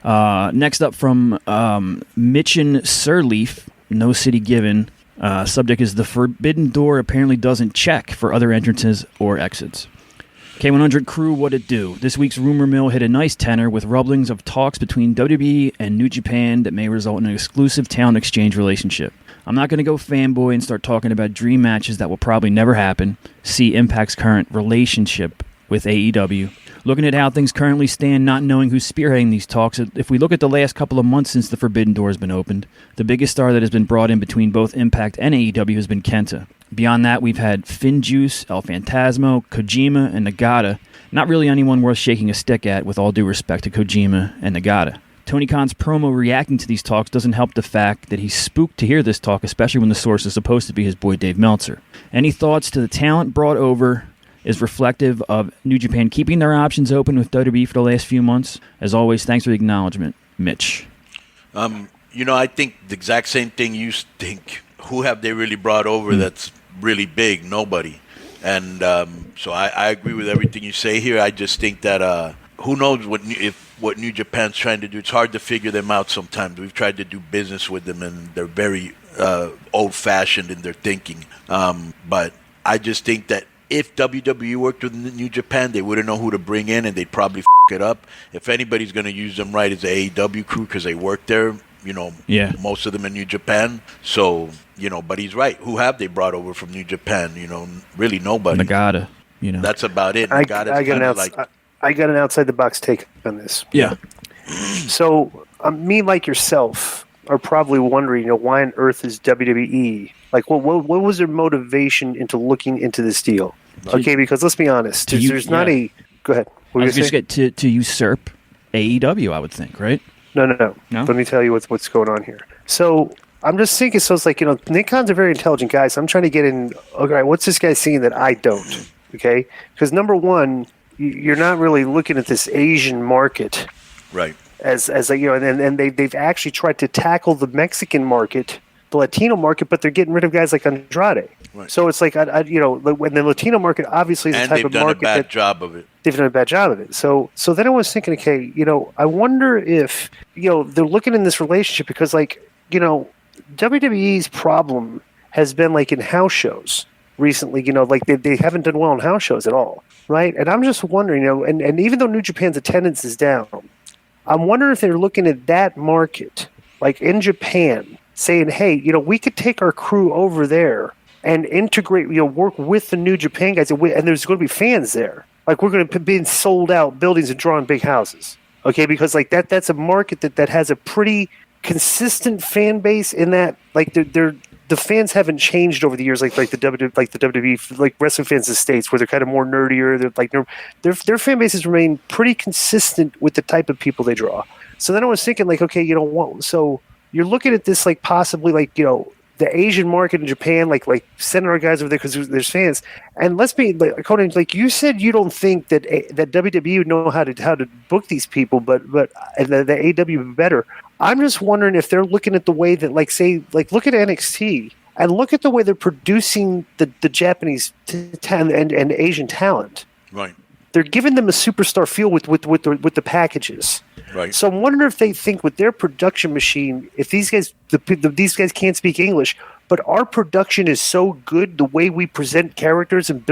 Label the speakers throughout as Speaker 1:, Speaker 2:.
Speaker 1: Next up from Mitchin Sirleaf, no city given. Subject is the forbidden door apparently doesn't check for other entrances or exits. K100 crew, what it do? This week's rumor mill hit a nice tenor with rumblings of talks between WWE and New Japan that may result in an exclusive talent exchange relationship. I'm not going to go fanboy and start talking about dream matches that will probably never happen. See Impact's current relationship with AEW. Looking at how things currently stand, not knowing who's spearheading these talks, if we look at the last couple of months since the Forbidden Door has been opened, the biggest star that has been brought in between both Impact and AEW has been Kenta. Beyond that, we've had Finjuice, El Phantasmo, Kojima, and Nagata. Not really anyone worth shaking a stick at, with all due respect to Kojima and Nagata. Tony Khan's promo reacting to these talks doesn't help the fact that he's spooked to hear this talk, especially when the source is supposed to be his boy Dave Meltzer. Any thoughts to the talent brought over is reflective of New Japan keeping their options open with WWE for the last few months? As always, thanks for the acknowledgement, Mitch.
Speaker 2: I think the exact same thing you think. Who have they really brought over that's really big? Nobody. And so I agree with everything you say here. I just think that who knows what New Japan's trying to do. It's hard to figure them out sometimes. We've tried to do business with them, and they're very old-fashioned in their thinking. But I just think that if WWE worked with New Japan, they wouldn't know who to bring in, and they'd probably it up. If anybody's going to use them right, it's the AEW crew because they work there. Most of them in New Japan. So, but he's right. Who have they brought over from New Japan? Really nobody.
Speaker 1: Nagata,
Speaker 2: That's about it.
Speaker 3: I got an outside-the-box take on this.
Speaker 1: Yeah.
Speaker 3: So, me, like yourself, are probably wondering, why on earth is WWE? Like, what was their motivation into looking into this deal? Okay, because let's be honest. There's not a... Go ahead.
Speaker 1: I was going to get to usurp AEW, I would think, right?
Speaker 3: No. Let me tell you what's going on here. So I'm just thinking, so it's like, Nick Khan's a very intelligent guy, so I'm trying to get in, okay, what's this guy seeing that I don't? Okay? Because number one, you're not really looking at this Asian market.
Speaker 2: Right.
Speaker 3: As and they've actually tried to tackle the Mexican market, the Latino market, but they're getting rid of guys like Andrade. Right. So it's like, when the Latino market obviously is the type of market
Speaker 2: they've done a bad job of it.
Speaker 3: They've done a bad job of it. So then I was thinking, okay, I wonder if, they're looking in this relationship because, WWE's problem has been, in house shows recently, they haven't done well in house shows at all, right? And I'm just wondering, and even though New Japan's attendance is down, I'm wondering if they're looking at that market, like in Japan, saying, hey, we could take our crew over there and integrate, work with the New Japan guys, and there's going to be fans there. Like, we're going to be in sold-out buildings and drawing big houses, okay? Because, that's a market that has a pretty consistent fan base in that, the fans haven't changed over the years, like the WWE, like wrestling fans in the States, where they're kind of more nerdier. Their fan bases remain pretty consistent with the type of people they draw. So then I was thinking, okay, so you're looking at this, possibly, the Asian market in Japan, sending our guys over there because there's fans. And let's be, Conan, you said you don't think that WWE would know how to book these people, but and the AEW would be better. I'm just wondering if they're looking at the way that, look at NXT and look at the way they're producing the Japanese and Asian talent.
Speaker 2: Right.
Speaker 3: They're giving them a superstar feel with the packages.
Speaker 2: Right.
Speaker 3: So I'm wondering if they think with their production machine, if these guys can't speak English, but our production is so good, the way we present characters and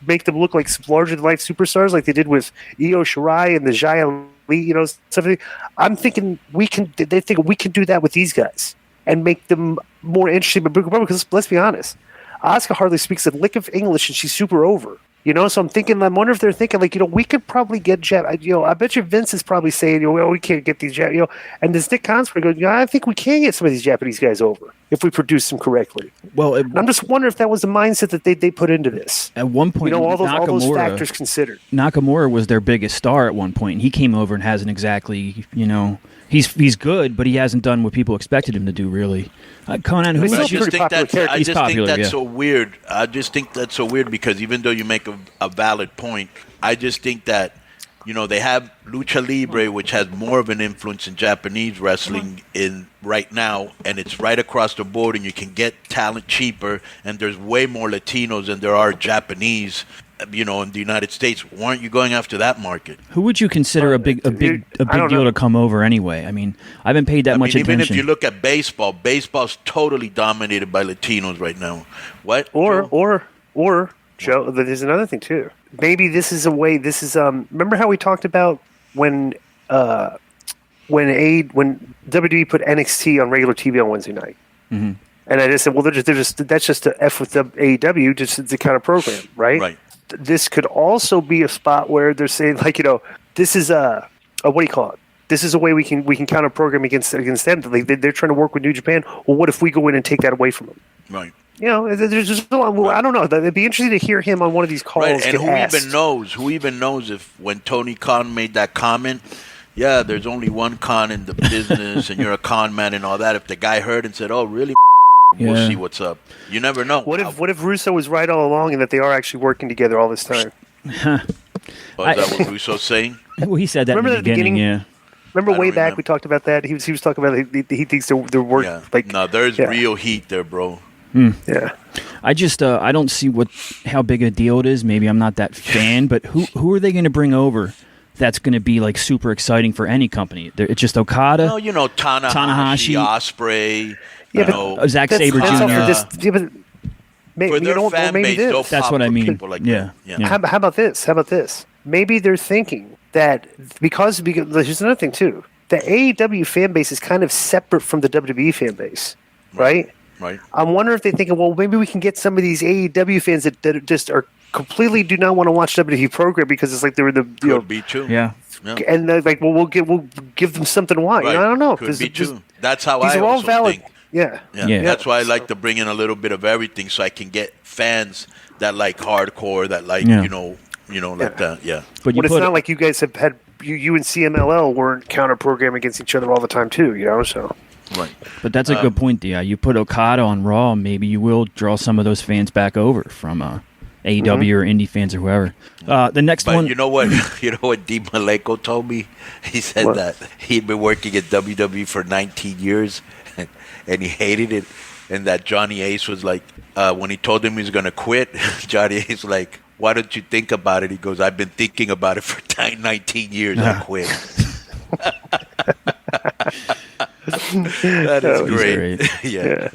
Speaker 3: make them look like larger than life superstars, like they did with Io Shirai and the Jaya Lee, something. I'm thinking they think we can do that with these guys and make them more interesting. But because let's be honest, Asuka hardly speaks a lick of English and she's super over. So I wonder if they're thinking, we could probably get I bet you Vince is probably saying, well, we can't get these, and this Nick Khan's going, I think we can get some of these Japanese guys over if we produce them correctly.
Speaker 1: Well,
Speaker 3: I'm just wondering if that was the mindset that they put into this.
Speaker 1: At one point,
Speaker 3: all those factors considered.
Speaker 1: Nakamura was their biggest star at one point, and he came over and hasn't exactly, he's good, but he hasn't done what people expected him to do, really. Conan, who
Speaker 2: I just think that's
Speaker 1: so
Speaker 2: weird. I just think that's so weird because even though you make a valid point, I just think that, they have Lucha Libre, which has more of an influence in Japanese wrestling in right now, and it's right across the board, and you can get talent cheaper, and there's way more Latinos than there are Japanese in the United States. Why aren't you going after that market?
Speaker 1: Who would you consider a big deal to come over anyway? I mean, I haven't paid that much attention.
Speaker 2: Even if you look at baseball's totally dominated by Latinos right now. What?
Speaker 3: Or Joe, there's another thing too. Maybe this is a way. This is remember how we talked about when WWE put NXT on regular TV on Wednesday night. Mm-hmm. And I just said, well, that's just to F with the AEW, just the kind of program, right?
Speaker 2: Right.
Speaker 3: This could also be a spot where they're saying, like, this is a what do you call it? This is a way we can counter program against them. They're trying to work with New Japan. Well, what if we go in and take that away from them?
Speaker 2: Right.
Speaker 3: There's just I don't know. It'd be interesting to hear him on one of these calls.
Speaker 2: Right. And who even knows if when Tony Khan made that comment, yeah, there's only one Khan in the business, and you're a con man and all that. If the guy heard and said, "Oh, really?" We'll see what's up. You never know.
Speaker 3: What if Russo was right all along and that they are actually working together all this time?
Speaker 2: Is that what Russo's saying?
Speaker 1: Well, he said that in the beginning. Yeah.
Speaker 3: Remember way back we talked about that. He was talking about he thinks they're working.
Speaker 2: Yeah. No, there's real heat there, bro.
Speaker 3: Yeah.
Speaker 1: I just I don't see how big a deal it is. Maybe I'm not that fan, but who are they going to bring over? That's going to be like super exciting for any company. It's just Okada.
Speaker 2: No, Tanahashi, Ospreay.
Speaker 1: Yeah, Zack Sabre Jr.
Speaker 2: For their fan base,
Speaker 1: that's what I mean.
Speaker 2: Yeah.
Speaker 3: How about this? Maybe they're thinking that because here's another thing too. The AEW fan base is kind of separate from the WWE fan base, right?
Speaker 2: Right.
Speaker 3: I'm wondering if they're thinking, well, maybe we can get some of these AEW fans that just are completely do not want to watch WWE program because it's like they're the
Speaker 2: could be true.
Speaker 1: Yeah.
Speaker 3: And they're like, well, we'll give them something to watch.
Speaker 2: Right.
Speaker 3: I don't know.
Speaker 2: Could be true. That's how
Speaker 3: these
Speaker 2: I
Speaker 3: are all
Speaker 2: also
Speaker 3: valid.
Speaker 2: think.
Speaker 3: Yeah.
Speaker 2: That's why I like to bring in a little bit of everything, so I can get fans that like hardcore, that like like that. Yeah.
Speaker 3: But it's not like you guys have had you and CMLL weren't counter programming against each other all the time too. So.
Speaker 2: Right.
Speaker 1: But that's a good point, Di. You put Okada on Raw, maybe you will draw some of those fans back over from AEW or indie fans or whoever. The next one.
Speaker 2: You know what? Di Malenko told me? He said that he'd been working at WWE for 19 years and he hated it. And that Johnny Ace was like, when he told him he was going to quit, Johnny Ace was like, why don't you think about it? He goes, I've been thinking about it for 19 years. I quit. That is great.
Speaker 3: Yeah.